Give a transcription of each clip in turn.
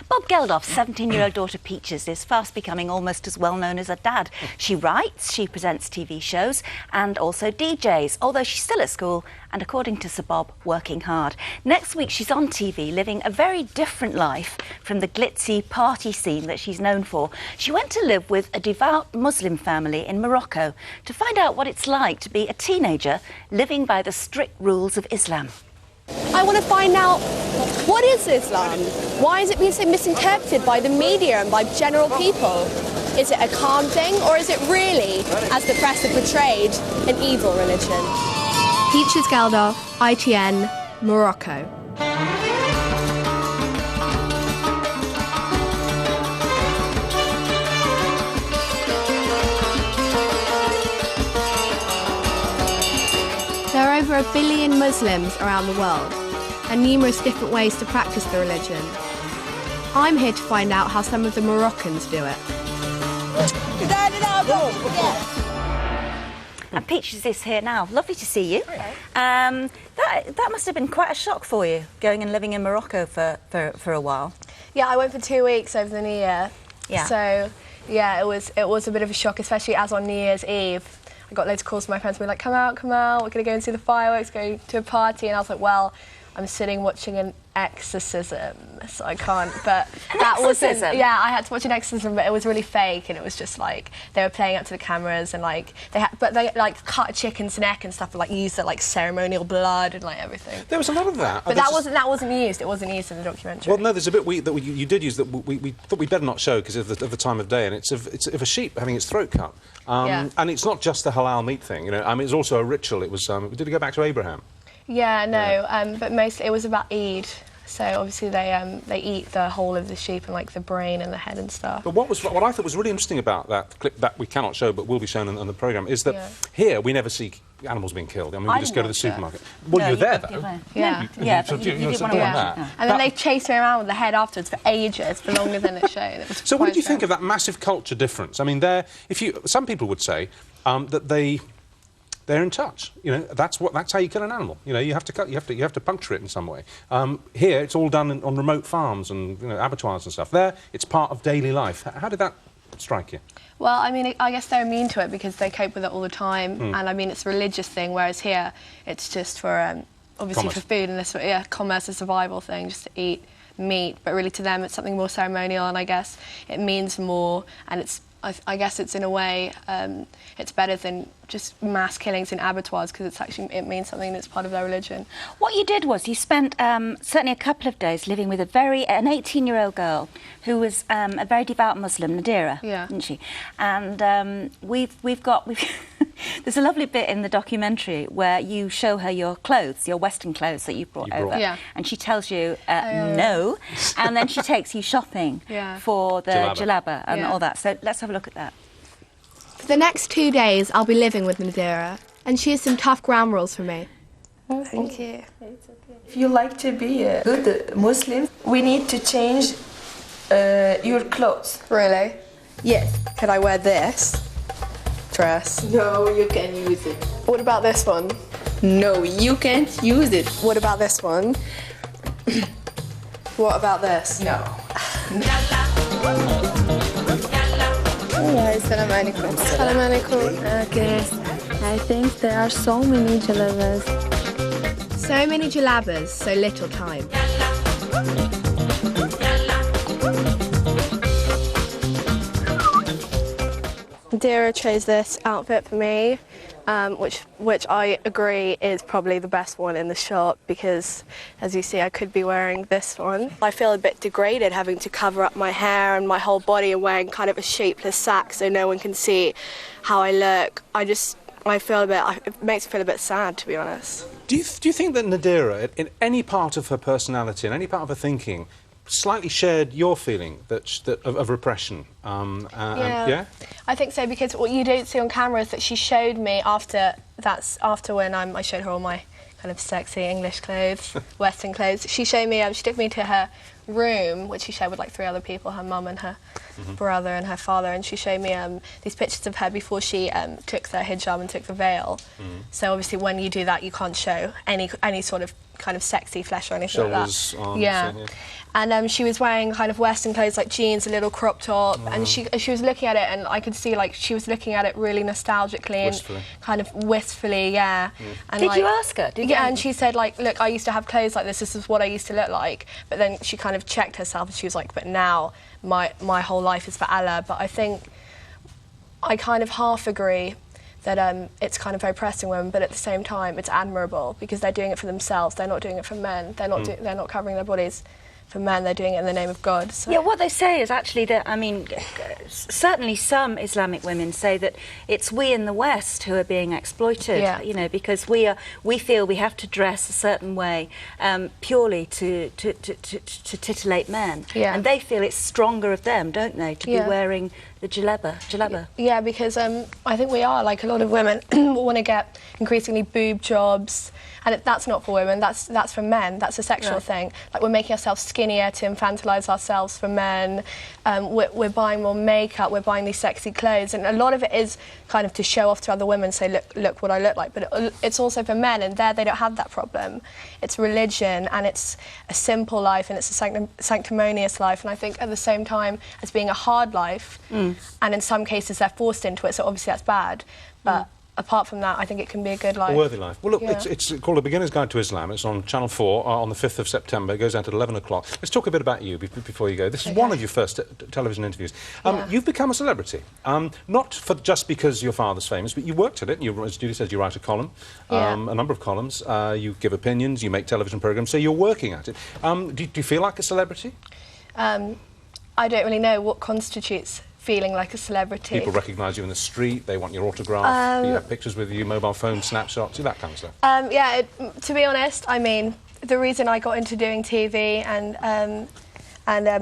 Bob Geldof's 17-year-old daughter Peaches is fast becoming almost as well known as her dad. She writes, she presents TV shows and also DJs, although she's still at school and, according to Sir Bob, working hard. Next week she's on TV living a very different life from the glitzy party scene that she's known for. She went to live with a devout Muslim family in Morocco to find out what it's like to be a teenager living by the strict rules of Islam. I want to find out, what is Islam? Why is it being so misinterpreted by the media and by general people? Is it a calm thing, or is it really, as the press have portrayed, an evil religion? Peaches Geldof, ITN, Morocco. There are over 1 billion Muslims around the world, and numerous different ways to practice the religion. I'm here to find out how some of the Moroccans do it. And Peaches is here now. Lovely to see you. That must have been quite a shock for you, going and living in Morocco for a while. Yeah, I went for 2 weeks over the New Year. Yeah. So, yeah, it was a bit of a shock, especially as on New Year's Eve. I got loads of calls from my friends being like, come out, we're going to go and see the fireworks, go to a party. And I was like, well, I'm sitting watching an exorcism, so I can't. But that wasn't. Yeah, I had to watch an exorcism, but it was really fake, and it was just like they were playing up to the cameras, and like they like cut a chicken's neck and stuff, and like used like ceremonial blood and like everything. There was a lot of that. But that wasn't used. It wasn't used in the documentary. Well, no, there's a bit you did use that we thought we'd better not show because of the time of day, and it's of a sheep having its throat cut. Yeah. And it's not just a halal meat thing, you know. I mean, it's also a ritual. It was. Did it go back to Abraham? Yeah, no, but mostly it was about Eid. So obviously they eat the whole of the sheep and like the brain and the head and stuff. But what I thought was really interesting about that clip that we cannot show but will be shown on the programme is that here we never see animals being killed. I mean, we just go to the supermarket. Well, no, you're there though. Yeah. But you didn't want to watch that. And then they chased me around with the head afterwards for ages, for longer than it showed. It was so what did you think of that massive culture difference? I mean, some people would say that they're in touch. You know, that's how you kill an animal. You know, you have to puncture it in some way. Here, it's all done on remote farms and abattoirs and stuff. There, it's part of daily life. How did that strike you? Well, I mean, I guess they're immune to it because they cope with it all the time. And I mean, it's a religious thing, whereas here, it's just for obviously for food and this, commerce, a survival thing, just to eat meat. But really, to them, it's something more ceremonial, and I guess it means more. And I guess it's in a way, it's better than just mass killings in abattoirs because it means something that's part of their religion. What you did was you spent certainly a couple of days living with an 18-year-old girl who was a very devout Muslim, Nadira, didn't she? And there's a lovely bit in the documentary where you show her your clothes, your Western clothes that you brought over, and she tells you no, and then she takes you shopping for the jalaba and all that. So let's have a look at that. For the next 2 days, I'll be living with Nadira, and she has some tough ground rules for me. Thank you. If you like to be a good Muslim, we need to change your clothes. Really? Yes. Could I wear this dress? No, you can use it. What about this one? No, you can't use it. What about this one? What about this? No. Assalamu alaikum. Assalamu alaikum. Okay. I think there are so many jalabas. So many jalabas, so little time. Nadira chose this outfit for me, which I agree is probably the best one in the shop because, as you see, I could be wearing this one. I feel a bit degraded having to cover up my hair and my whole body and wearing kind of a shapeless sack so no one can see how I look. It makes me feel a bit sad, to be honest. Do you think that Nadira, in any part of her personality, in any part of her thinking, slightly shared your feeling of repression? Yeah? I think so, because what you don't see on camera is that she showed me after when I showed her all my kind of sexy English clothes, Western clothes. She showed me, she took me to her room, which she shared with like 3 other people, her mum and her brother and her father, and she showed me these pictures of her before she took the hijab and took the veil. So obviously when you do that, you can't show any sort of kind of sexy flesh or anything Shoulders, like that. arms, Yeah. And she was wearing kind of Western clothes like jeans, a little crop top, and she was looking at it, and I could see like she was looking at it really nostalgically and kind of wistfully, yeah. And, Did like, you ask her? Yeah, and she said like, look, I used to have clothes like this. This is what I used to look like. But then she kind of checked herself, and she was like, but now my whole life is for Allah. But I think I kind of half agree that it's kind of oppressing women, but at the same time it's admirable because they're doing it for themselves. They're not doing it for men. They're not covering their bodies for men. They're doing it in the name of God. So. Yeah, what they say is actually that, I mean, certainly some Islamic women say that it's we in the West who are being exploited, you know, because we feel we have to dress a certain way purely to titillate men. Yeah. And they feel it's stronger of them, don't they, to be wearing the jalaba. Yeah, because I think we are, like a lot of women want to get increasingly boob jobs, and that's not for women, that's for men, that's a sexual thing. Like we're making ourselves skinnier to infantilise ourselves for men, we're buying more makeup, we're buying these sexy clothes, and a lot of it is kind of to show off to other women, say, look what I look like, but it's also for men, and there they don't have that problem. It's religion, and it's a simple life, and it's a sanctimonious life, and I think at the same time as being a hard life, and in some cases they're forced into it, so obviously that's bad, but apart from that, I think it can be a good life. A worthy life. Well, look, it's called A Beginner's Guide to Islam. It's on Channel 4 on the 5th of September. It goes out at 11 o'clock. Let's talk a bit about you before you go. This is one of your first television interviews. You've become a celebrity, not just because your father's famous, but you worked at it. As Judy says, you write a column, a number of columns. You give opinions, you make television programmes, so you're working at it. Do you feel like a celebrity? I don't really know what constitutes feeling like a celebrity. People recognise you in the street, they want your autograph, you have pictures with you, mobile phone snapshots, that kind of stuff. Yeah, to be honest, I mean, the reason I got into doing TV and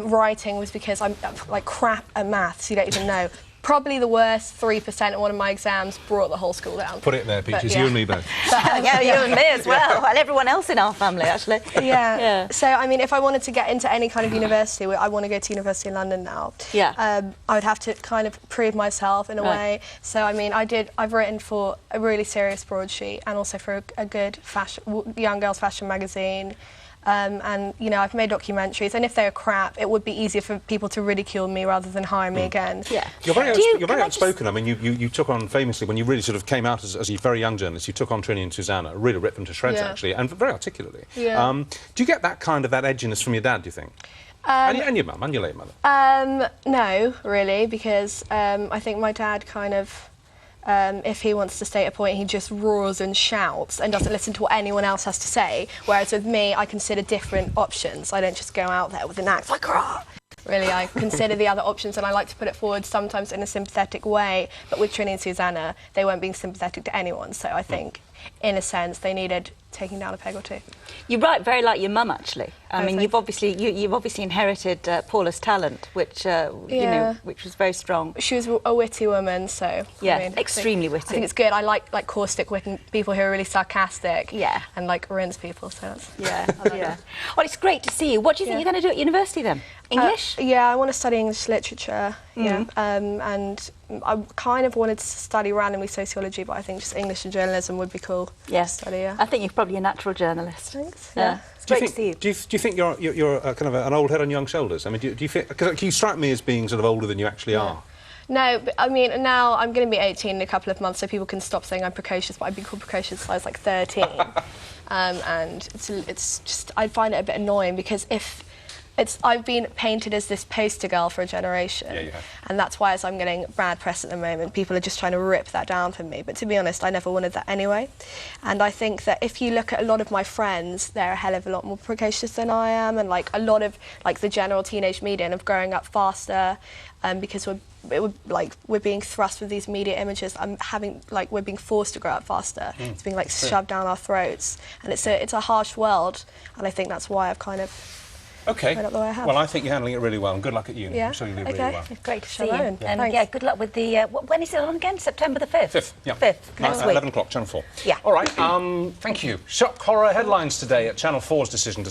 writing was because I'm like crap at maths, you don't even know. Probably the worst 3% of one of my exams brought the whole school down. Put it there, Peaches, you and me both. Yeah, you and me as well, and everyone else in our family, actually. Yeah. So, I mean, if I wanted to get into any kind of university, I want to go to university in London now. Yeah. I would have to kind of prove myself in a way. So, I mean, I've written for a really serious broadsheet and also for a good young girls fashion magazine. And, you know, I've made documentaries, and if they're crap, it would be easier for people to ridicule me rather than hire me again. Yeah. You're very outspoken. I mean, you took on, famously, when you really sort of came out as a very young journalist, you took on Trinny and Susanna, really ripped them to shreds, actually, and very articulately. Yeah. Do you get that kind of, that edginess from your dad, do you think? And your mum, and your late mother? No, really, because I think my dad kind of... if he wants to state a point, he just roars and shouts and doesn't listen to what anyone else has to say. Whereas with me, I consider different options. I don't just go out there with an axe like, rah! Really, I consider the other options, and I like to put it forward sometimes in a sympathetic way. But with Trinny and Susanna, they weren't being sympathetic to anyone. So I think, in a sense, they needed taking down a peg or two. You write very like your mum, actually. I mean, you've obviously inherited Paula's talent, which you know, which was very strong. She was a witty woman, so yeah, I mean, extremely witty. I think it's good. I like caustic witty people who are really sarcastic. Yeah, and like rinse people. So that's yeah. Well, it's great to see you. What do you think you're going to do at university then? English? Yeah, I want to study English literature. Yeah, and I kind of wanted to study randomly sociology, but I think just English and journalism would be cool. Yes, to study. Yeah. I think you're probably a natural journalist. Thanks. Yeah. It's great to see you. Do you think you're kind of an old head on young shoulders? I mean, do you think, because you strike me as being sort of older than you actually are? No, but, I mean, now I'm going to be 18 in a couple of months, so people can stop saying I'm precocious, but I've been called precocious since I was like 13. And it's just, I find it a bit annoying because I've been painted as this poster girl for a generation, and that's why, as I'm getting bad press at the moment, people are just trying to rip that down from me. But to be honest, I never wanted that anyway. And I think that if you look at a lot of my friends, they're a hell of a lot more precocious than I am, and like a lot of like the general teenage media and of growing up faster, because we're being thrust with these media images. We're being forced to grow up faster. It's being like shoved down our throats, and it's a harsh world, and I think that's why I've kind of. Okay. Well, I think you're handling it really well, and good luck at uni. Yeah. I'm sure you'll do really well. Great to see you. And Thanks. good luck with the... when is it on again? September the 5th? 5th, yeah. 5th, next week. 11 o'clock, Channel 4. Yeah. All right, thank you. Shock horror headlines today at Channel 4's decision to